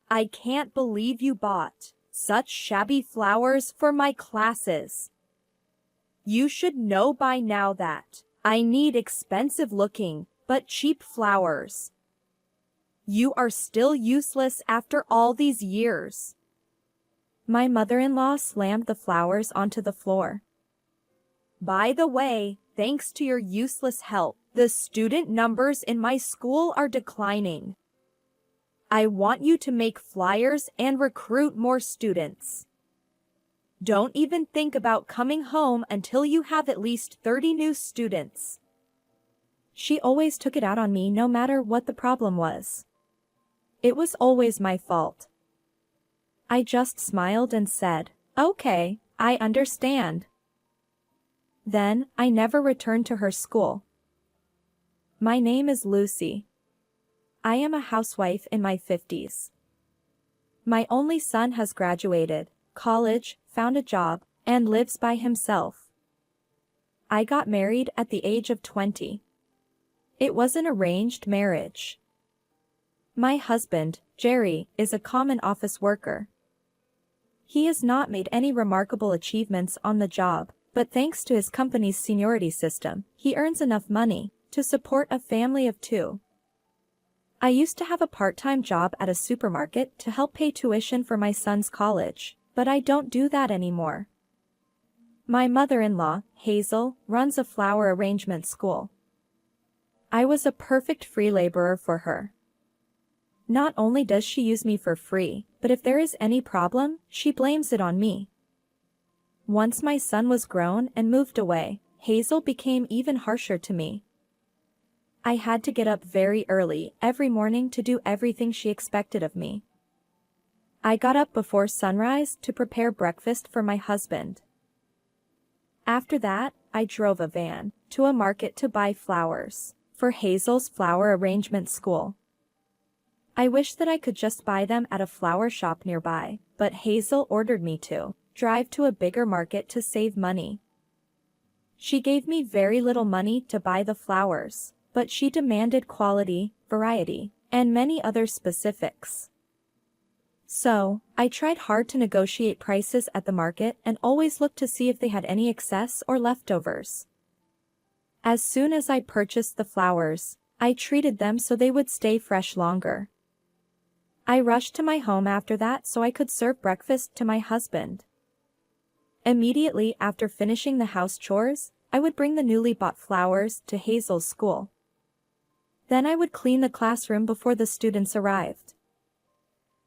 I can't believe you bought such shabby flowers for my classes. You should know by now that I need expensive-looking but cheap flowers. You are still useless after all these years. My mother-in-law slammed the flowers onto the floor. By the way, thanks to your useless help, the student numbers in my school are declining. I want you to make flyers and recruit more students. Don't even think about coming home until you have at least 30 new students. She always took it out on me no matter what the problem was. It was always my fault. I just smiled and said, "Okay, I understand." Then, I never returned to her school. My name is Lucy. I am a housewife in my 50s. My only son has graduated college, found a job, and lives by himself. I got married at the age of 20. It was an arranged marriage. My husband, Jerry, is a common office worker. He has not made any remarkable achievements on the job, but thanks to his company's seniority system, he earns enough money to support a family of 2. I used to have a part-time job at a supermarket to help pay tuition for my son's college, but I don't do that anymore. My mother-in-law, Hazel, runs a flower arrangement school. I was a perfect free laborer for her. Not only does she use me for free, but if there is any problem, she blames it on me. Once my son was grown and moved away, Hazel became even harsher to me. I had to get up very early every morning to do everything she expected of me. I got up before sunrise to prepare breakfast for my husband. After that, I drove a van to a market to buy flowers for Hazel's flower arrangement school. I wish that I could just buy them at a flower shop nearby, but Hazel ordered me to drive to a bigger market to save money. She gave me very little money to buy the flowers, but she demanded quality, variety, and many other specifics. So, I tried hard to negotiate prices at the market and always looked to see if they had any excess or leftovers. As soon as I purchased the flowers, I treated them so they would stay fresh longer. I rushed to my home after that so I could serve breakfast to my husband. Immediately after finishing the house chores, I would bring the newly bought flowers to Hazel's school. Then I would clean the classroom before the students arrived.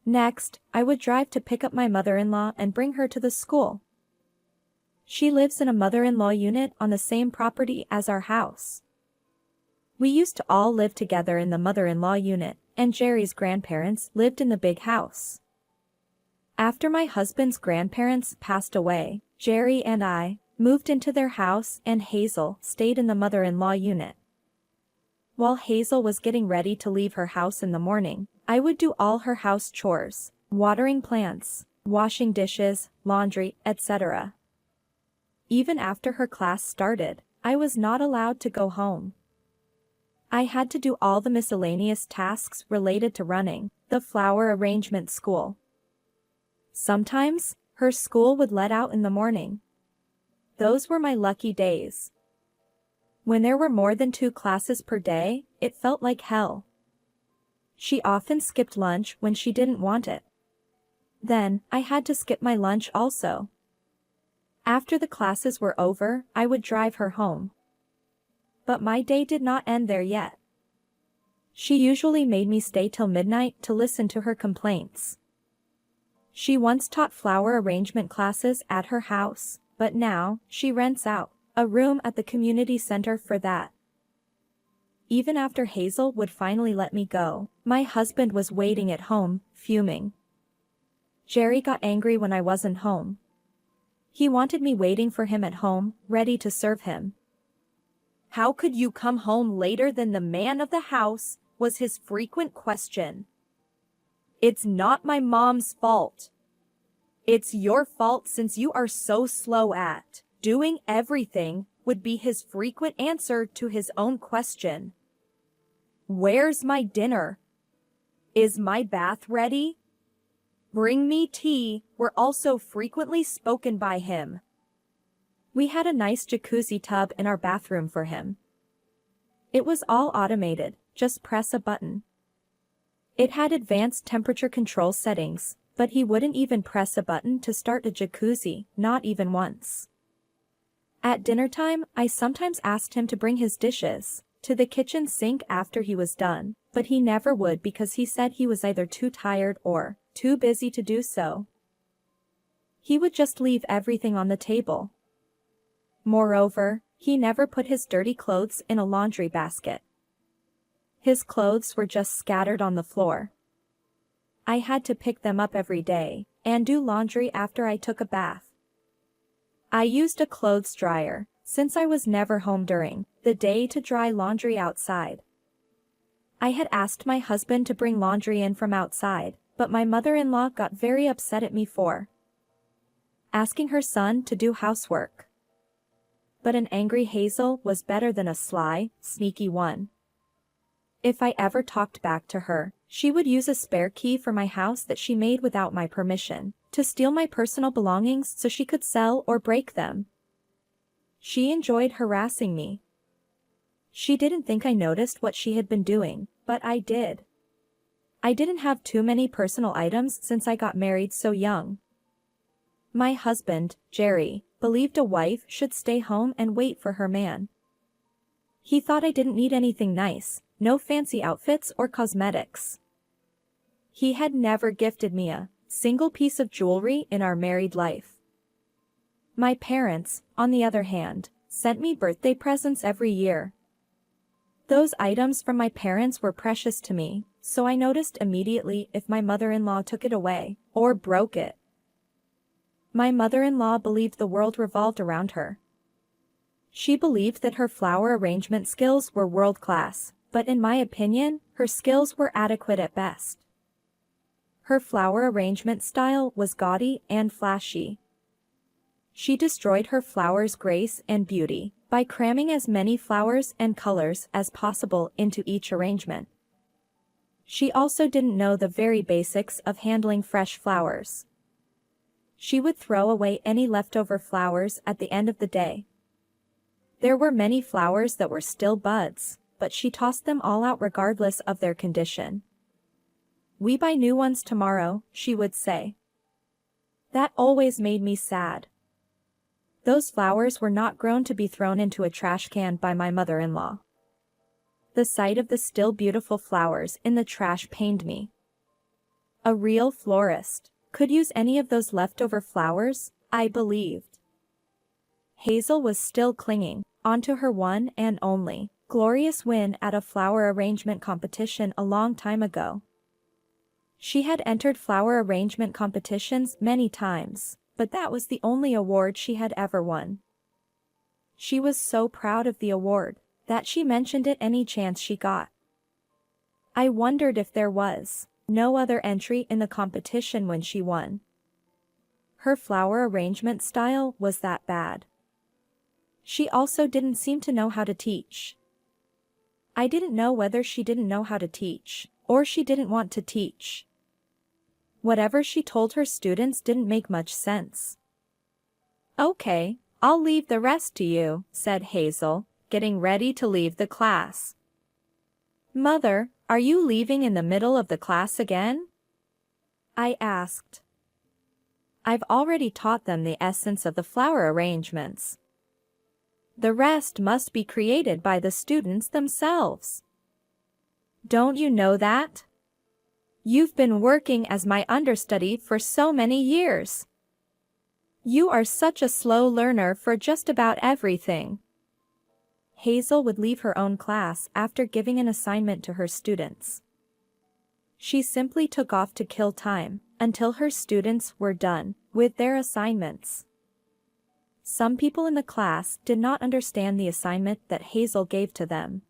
Next, I would drive to pick up my mother-in-law and bring her to the school. She lives in a mother-in-law unit on the same property as our house. We used to all live together in the mother-in-law unit, and Jerry's grandparents lived in the big house. After my husband's grandparents passed away, Jerry and I moved into their house and Hazel stayed in the mother-in-law unit. While Hazel was getting ready to leave her house in the morning, I would do all her house chores, watering plants, washing dishes, laundry, etc. Even after her class started, I was not allowed to go home. I had to do all the miscellaneous tasks related to running the flower arrangement school. Sometimes, her school would let out in the morning. Those were my lucky days. When there were more than 2 classes per day, it felt like hell. She often skipped lunch when she didn't want it. Then, I had to skip my lunch also. After the classes were over, I would drive her home. But my day did not end there yet. She usually made me stay till midnight to listen to her complaints. She once taught flower arrangement classes at her house, but now, she rents out a room at the community center for that. Even after Hazel would finally let me go, my husband was waiting at home, fuming. Jerry got angry when I wasn't home. He wanted me waiting for him at home, ready to serve him. "How could you come home later than the man of the house?" was his frequent question. "It's not my mom's fault. It's your fault since you are so slow at doing everything," would be his frequent answer to his own question. "Where's my dinner? Is my bath ready?" "Bring me tea" were also frequently spoken by him. We had a nice jacuzzi tub in our bathroom for him. It was all automated, just press a button. It had advanced temperature control settings, but he wouldn't even press a button to start a jacuzzi, not even once. At dinner time, I sometimes asked him to bring his dishes to the kitchen sink after he was done, but he never would because he said he was either too tired or too busy to do so. He would just leave everything on the table. Moreover, he never put his dirty clothes in a laundry basket. His clothes were just scattered on the floor. I had to pick them up every day and do laundry after I took a bath. I used a clothes dryer, since I was never home during the day, to dry laundry outside. I had asked my husband to bring laundry in from outside, but my mother-in-law got very upset at me for asking her son to do housework. But an angry Hazel was better than a sly, sneaky one. If I ever talked back to her, she would use a spare key for my house that she made without my permission to steal my personal belongings so she could sell or break them. She enjoyed harassing me. She didn't think I noticed what she had been doing, but I did. I didn't have too many personal items since I got married so young. My husband, Jerry, believed a wife should stay home and wait for her man. He thought I didn't need anything nice, no fancy outfits or cosmetics. He had never gifted me a single piece of jewelry in our married life. My parents, on the other hand, sent me birthday presents every year. Those items from my parents were precious to me, so I noticed immediately if my mother-in-law took it away or broke it. My mother-in-law believed the world revolved around her. She believed that her flower arrangement skills were world-class, but in my opinion, her skills were adequate at best. Her flower arrangement style was gaudy and flashy. She destroyed her flower's grace and beauty by cramming as many flowers and colors as possible into each arrangement. She also didn't know the very basics of handling fresh flowers. She would throw away any leftover flowers at the end of the day. There were many flowers that were still buds, but she tossed them all out regardless of their condition. "We buy new ones tomorrow," she would say. That always made me sad. Those flowers were not grown to be thrown into a trash can by my mother-in-law. The sight of the still beautiful flowers in the trash pained me. A real florist could use any of those leftover flowers, I believed. Hazel was still clinging onto her one and only glorious win at a flower arrangement competition a long time ago. She had entered flower arrangement competitions many times, but that was the only award she had ever won. She was so proud of the award that she mentioned it any chance she got. I wondered if there was no other entry in the competition when she won. Her flower arrangement style was that bad. She also didn't seem to know how to teach. I didn't know whether she didn't know how to teach, or she didn't want to teach. Whatever she told her students didn't make much sense. "Okay, I'll leave the rest to you," said Hazel, getting ready to leave the class. "Mother, are you leaving in the middle of the class again?" I asked. "I've already taught them the essence of the flower arrangements. The rest must be created by the students themselves. Don't you know that? You've been working as my understudy for so many years. You are such a slow learner for just about everything." Hazel would leave her own class after giving an assignment to her students. She simply took off to kill time until her students were done with their assignments. Some people in the class did not understand the assignment that Hazel gave to them.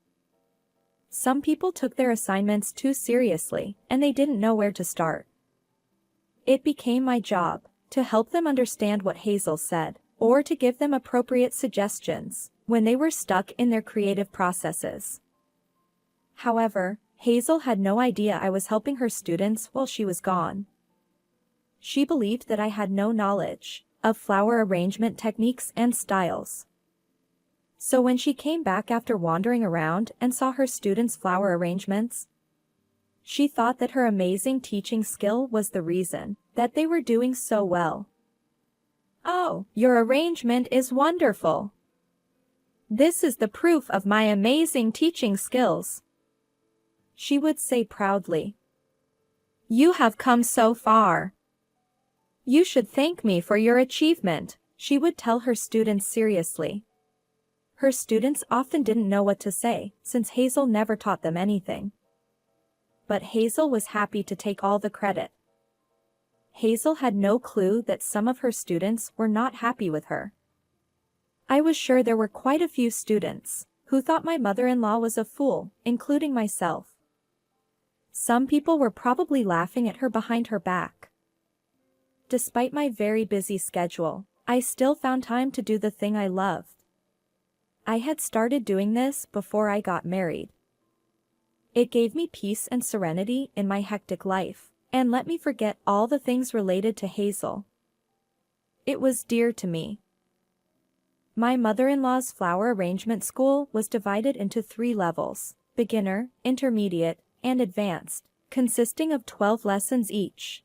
Some people took their assignments too seriously, and they didn't know where to start. It became my job to help them understand what Hazel said, or to give them appropriate suggestions when they were stuck in their creative processes. However, Hazel had no idea I was helping her students while she was gone. She believed that I had no knowledge of flower arrangement techniques and styles. So when she came back after wandering around and saw her students' flower arrangements, she thought that her amazing teaching skill was the reason that they were doing so well. "Oh, your arrangement is wonderful. This is the proof of my amazing teaching skills," she would say proudly. "You have come so far. You should thank me for your achievement," she would tell her students seriously. Her students often didn't know what to say, since Hazel never taught them anything. But Hazel was happy to take all the credit. Hazel had no clue that some of her students were not happy with her. I was sure there were quite a few students who thought my mother-in-law was a fool, including myself. Some people were probably laughing at her behind her back. Despite my very busy schedule, I still found time to do the thing I loved. I had started doing this before I got married. It gave me peace and serenity in my hectic life, and let me forget all the things related to Hazel. It was dear to me. My mother-in-law's flower arrangement school was divided into 3 levels: beginner, intermediate, and advanced, consisting of 12 lessons each.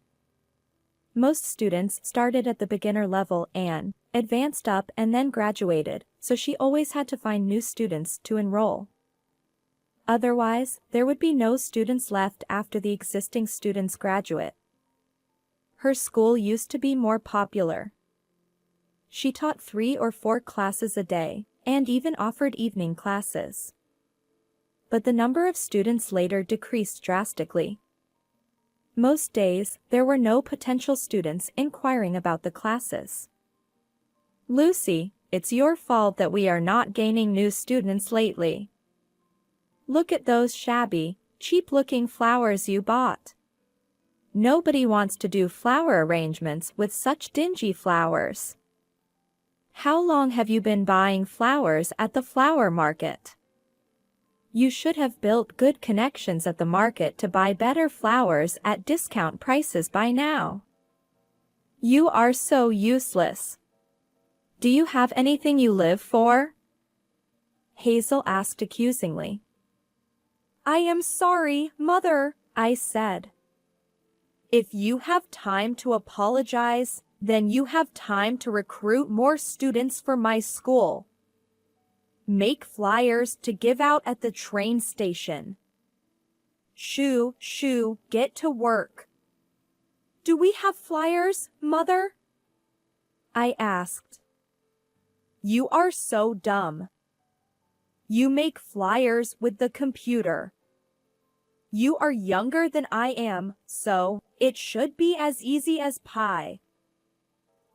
Most students started at the beginner level and advanced up and then graduated, so she always had to find new students to enroll. Otherwise, there would be no students left after the existing students graduate. Her school used to be more popular. She taught 3 or 4 classes a day, and even offered evening classes. But the number of students later decreased drastically. Most days, there were no potential students inquiring about the classes. "Lucy, it's your fault that we are not gaining new students lately. Look at those shabby, cheap-looking flowers you bought. Nobody wants to do flower arrangements with such dingy flowers. How long have you been buying flowers at the flower market? You should have built good connections at the market to buy better flowers at discount prices by now. You are so useless. Do you have anything you live for?" Hazel asked accusingly. "I am sorry, Mother," I said. "If you have time to apologize, then you have time to recruit more students for my school. Make flyers to give out at the train station. Shoo, shoo, get to work." "Do we have flyers, Mother?" I asked. "You are so dumb. You make flyers with the computer. You are younger than I am, so it should be as easy as pie.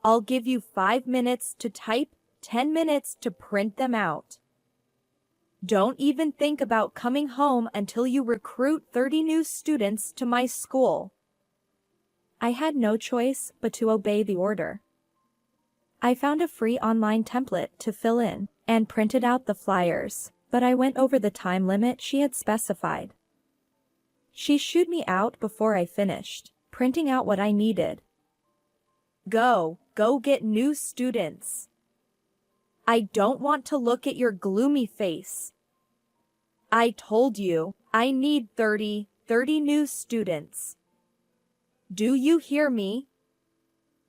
I'll give you 5 minutes to type, 10 minutes to print them out. Don't even think about coming home until you recruit 30 new students to my school." I had no choice but to obey the order. I found a free online template to fill in and printed out the flyers, but I went over the time limit she had specified. She shooed me out before I finished printing out what I needed. Go get new students. I don't want to look at your gloomy face. I told you, I need 30 new students. Do you hear me?"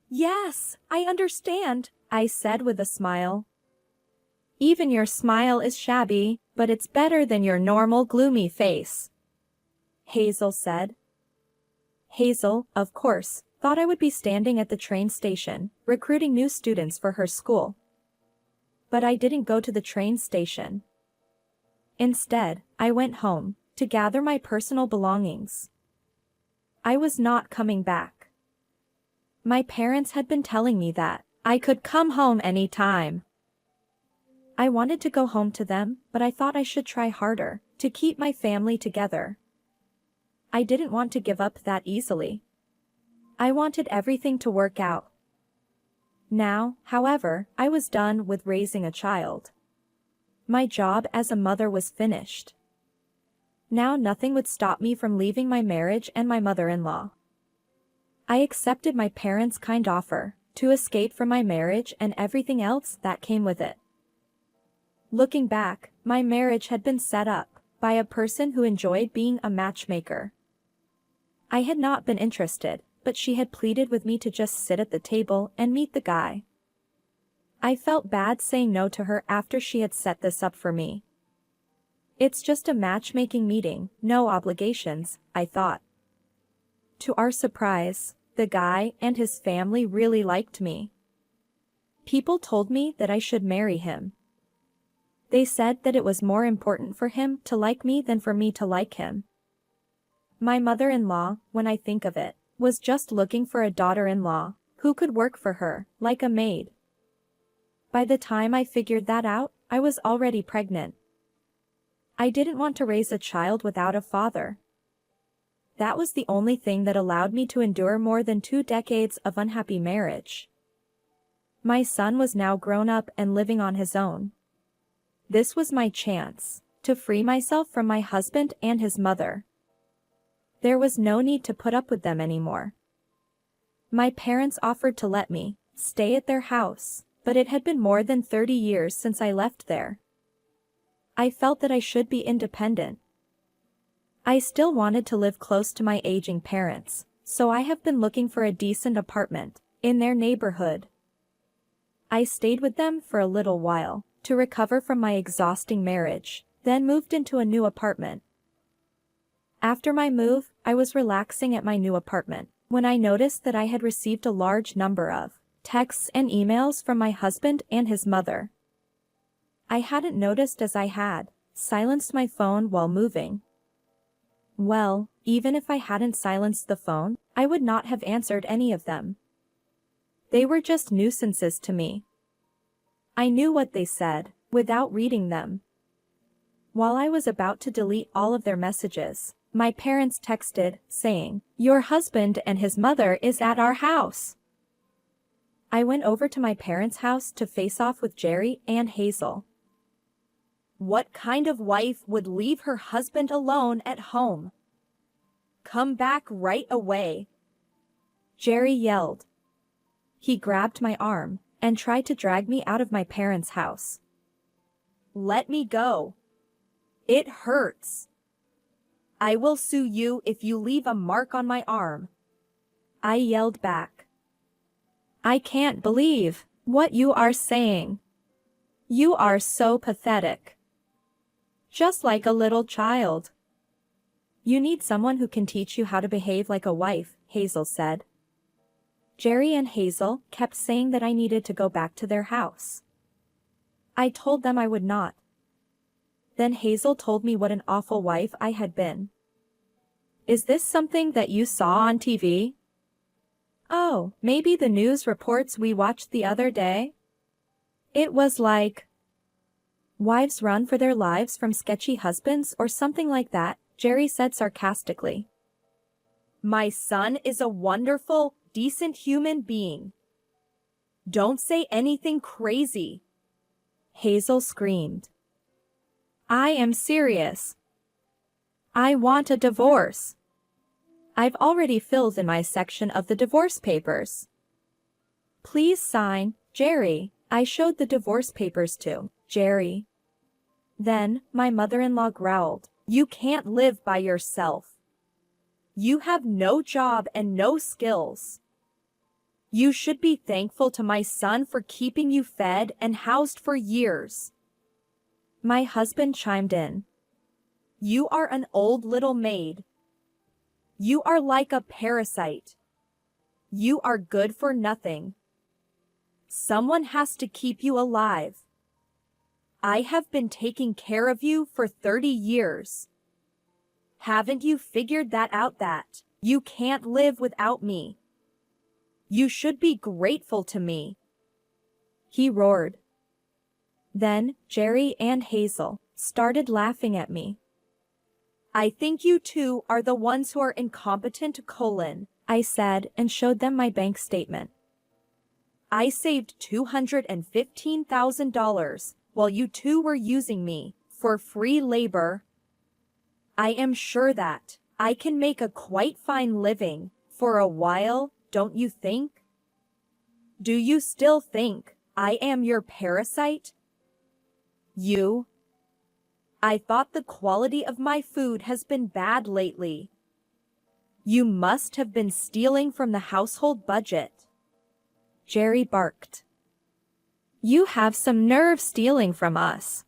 "Yes, I understand," I said with a smile. "Even your smile is shabby, but it's better than your normal gloomy face," Hazel said. Hazel, of course, thought I would be standing at the train station, recruiting new students for her school. But I didn't go to the train station. Instead, I went home to gather my personal belongings. I was not coming back. My parents had been telling me that I could come home any time. I wanted to go home to them, but I thought I should try harder to keep my family together. I didn't want to give up that easily. I wanted everything to work out. Now, however, I was done with raising a child. My job as a mother was finished. Now nothing would stop me from leaving my marriage and my mother-in-law. I accepted my parents' kind offer to escape from my marriage and everything else that came with it. Looking back, my marriage had been set up by a person who enjoyed being a matchmaker. I had not been interested, but she had pleaded with me to just sit at the table and meet the guy. I felt bad saying no to her after she had set this up for me. It's just a matchmaking meeting, no obligations, I thought. To our surprise, the guy and his family really liked me. People told me that I should marry him. They said that it was more important for him to like me than for me to like him. My mother-in-law, when I think of it, was just looking for a daughter-in-law who could work for her, like a maid. By the time I figured that out, I was already pregnant. I didn't want to raise a child without a father. That was the only thing that allowed me to endure more than 2 decades of unhappy marriage. My son was now grown up and living on his own. This was my chance to free myself from my husband and his mother. There was no need to put up with them anymore. My parents offered to let me stay at their house, but it had been more than 30 years since I left there. I felt that I should be independent. I still wanted to live close to my aging parents, so I have been looking for a decent apartment in their neighborhood. I stayed with them for a little while to recover from my exhausting marriage, then moved into a new apartment. After my move, I was relaxing at my new apartment when I noticed that I had received a large number of texts and emails from my husband and his mother. I hadn't noticed as I had silenced my phone while moving. Well, even if I hadn't silenced the phone, I would not have answered any of them. They were just nuisances to me. I knew what they said, without reading them. While I was about to delete all of their messages, my parents texted, saying, "Your husband and his mother is at our house." I went over to my parents' house to face off with Jerry and Hazel. What kind of wife would leave her husband alone at home? Come back right away, Jerry yelled. He grabbed my arm and tried to drag me out of my parents' house. Let me go. It hurts. I will sue you if you leave a mark on my arm, I yelled back. I can't believe what you are saying. You are so pathetic. Just like a little child. You need someone who can teach you how to behave like a wife, Hazel said. Jerry and Hazel kept saying that I needed to go back to their house. I told them I would not. Then Hazel told me what an awful wife I had been. Is this something that you saw on TV? Oh, maybe the news reports we watched the other day? It was like, wives run for their lives from sketchy husbands or something like that, Jerry said sarcastically. My son is a wonderful, decent human being. Don't say anything crazy, Hazel screamed. I am serious. I want a divorce. I've already filled in my section of the divorce papers. Please sign, Jerry. I showed the divorce papers to Jerry. Then, my mother-in-law growled, You can't live by yourself. You have no job and no skills. You should be thankful to my son for keeping you fed and housed for years. My husband chimed in. You are an old little maid. You are like a parasite. You are good for nothing. Someone has to keep you alive. I have been taking care of you for 30 years. Haven't you figured that out that you can't live without me? You should be grateful to me, he roared. Then Jerry and Hazel started laughing at me. I think you two are the ones who are incompetent, I said and showed them my bank statement. I saved $215,000 while you two were using me for free labor. I am sure that I can make a quite fine living for a while don't you think? Do you still think I am your parasite? I thought the quality of my food has been bad lately. You must have been stealing from the household budget. Jerry barked. You have some nerve stealing from us.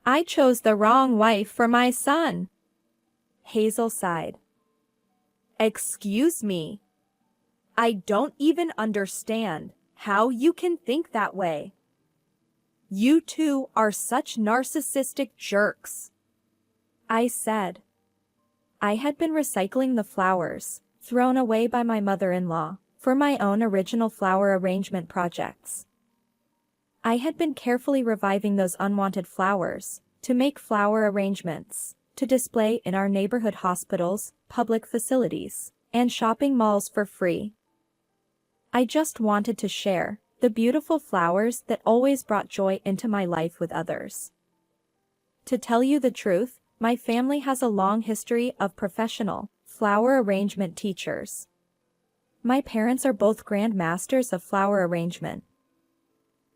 I chose the wrong wife for my son. Hazel sighed. Excuse me. I don't even understand how you can think that way. You two are such narcissistic jerks. I said. I had been recycling the flowers, thrown away by my mother-in-law, for my own original flower arrangement projects. I had been carefully reviving those unwanted flowers, to make flower arrangements, to display in our neighborhood hospitals, public facilities, and shopping malls for free. I just wanted to share the beautiful flowers that always brought joy into my life with others. To tell you the truth, my family has a long history of professional flower arrangement teachers. My parents are both grand masters of flower arrangement.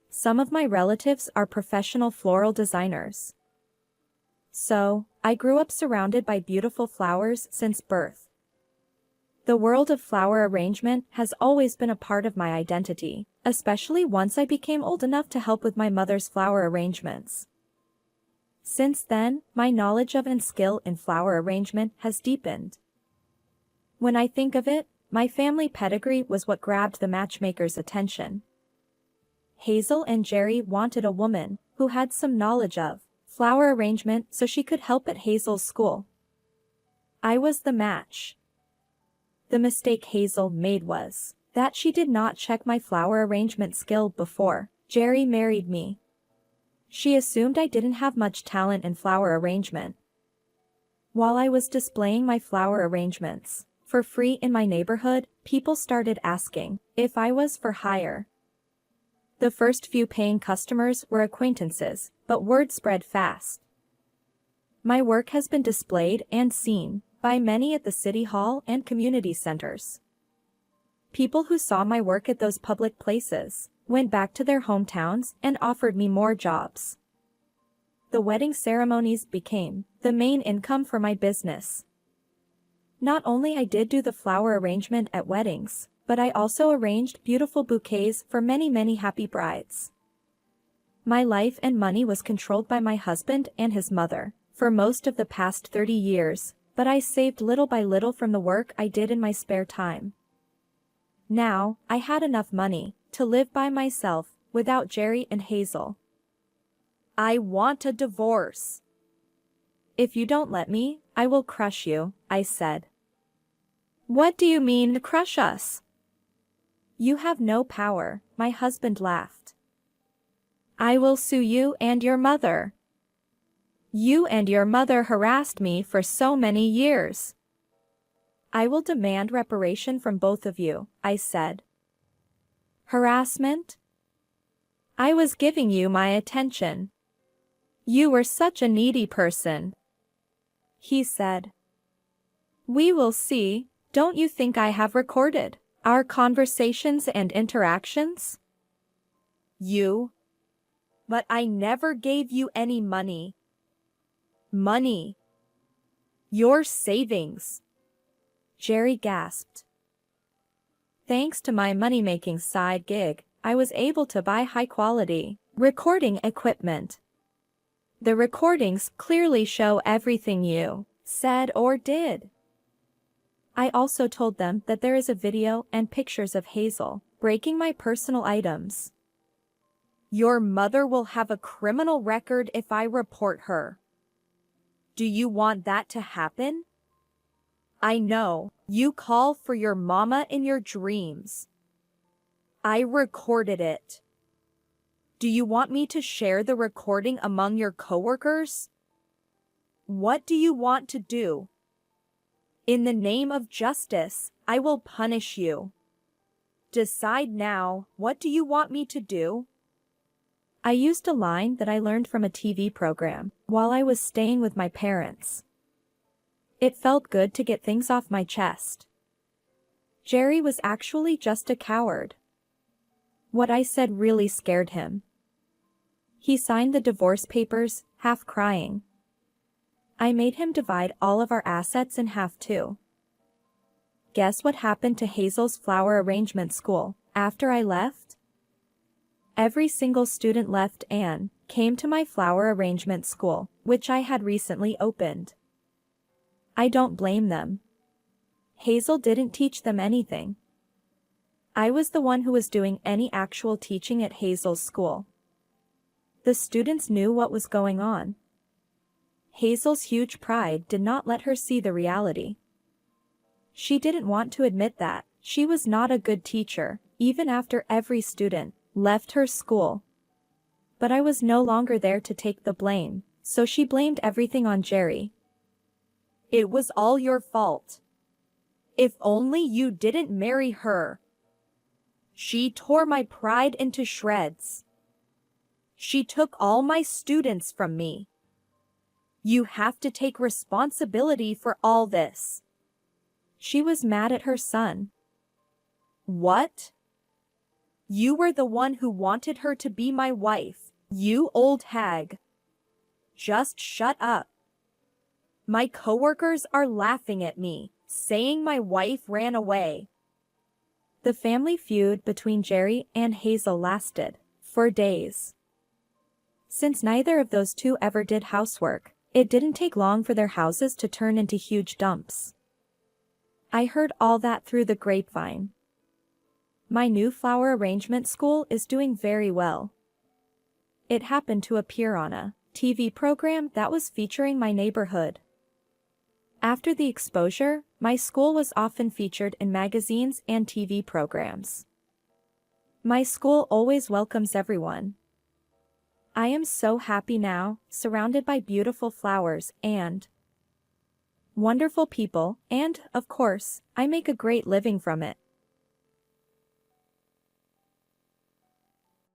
Some of my relatives are professional floral designers. So, I grew up surrounded by beautiful flowers since birth. The world of flower arrangement has always been a part of my identity, especially once I became old enough to help with my mother's flower arrangements. Since then, my knowledge of and skill in flower arrangement has deepened. When I think of it, my family pedigree was what grabbed the matchmaker's attention. Hazel and Jerry wanted a woman who had some knowledge of flower arrangement so she could help at Hazel's school. I was the match. The mistake Hazel made was that she did not check my flower arrangement skill before Jerry married me. She assumed I didn't have much talent in flower arrangement. While I was displaying my flower arrangements for free in my neighborhood, people started asking if I was for hire. The first few paying customers were acquaintances, but word spread fast. My work has been displayed and seen by many at the city hall and community centers. People who saw my work at those public places went back to their hometowns and offered me more jobs. The wedding ceremonies became the main income for my business. Not only I did do the flower arrangement at weddings, but I also arranged beautiful bouquets for many happy brides. My life and money was controlled by my husband and his mother for most of the past 30 years, but I saved little by little from the work I did in my spare time. Now, I had enough money to live by myself without Jerry and Hazel. I want a divorce. If you don't let me, I will crush you, I said. What do you mean, crush us? You have no power, my husband laughed. I will sue you and your mother. You and your mother harassed me for so many years. I will demand reparation from both of you, I said. Harassment? I was giving you my attention. You were such a needy person. He said. We will see. Don't you think I have recorded our conversations and interactions? But I never gave you any money. Money. Your savings. Jerry gasped. Thanks to my money-making side gig, I was able to buy high-quality recording equipment. The recordings clearly show everything you said or did. I also told them that there is a video and pictures of Hazel breaking my personal items. Your mother will have a criminal record if I report her. Do you want that to happen? I know, you call for your mama in your dreams. I recorded it. Do you want me to share the recording among your coworkers? What do you want to do? In the name of justice, I will punish you. Decide now, what do you want me to do? I used a line that I learned from a TV program while I was staying with my parents. It felt good to get things off my chest. Jerry was actually just a coward. What I said really scared him. He signed the divorce papers, half crying. I made him divide all of our assets in half too. Guess what happened to Hazel's flower arrangement school after I left? Every single student left and came to my flower arrangement school, which I had recently opened. I don't blame them. Hazel didn't teach them anything. I was the one who was doing any actual teaching at Hazel's school. The students knew what was going on. Hazel's huge pride did not let her see the reality. She didn't want to admit that she was not a good teacher, even after every student left her school. But I was no longer there to take the blame, so she blamed everything on Jerry. It was all your fault. If only you didn't marry her. She tore my pride into shreds. She took all my students from me. You have to take responsibility for all this. She was mad at her son. What? You were the one who wanted her to be my wife, you old hag. Just shut up. My coworkers are laughing at me, saying my wife ran away. The family feud between Jerry and Hazel lasted for days. Since neither of those two ever did housework, it didn't take long for their houses to turn into huge dumps. I heard all that through the grapevine. My new flower arrangement school is doing very well. It happened to appear on a TV program that was featuring my neighborhood. After the exposure, my school was often featured in magazines and TV programs. My school always welcomes everyone. I am so happy now, surrounded by beautiful flowers and wonderful people, and, of course, I make a great living from it.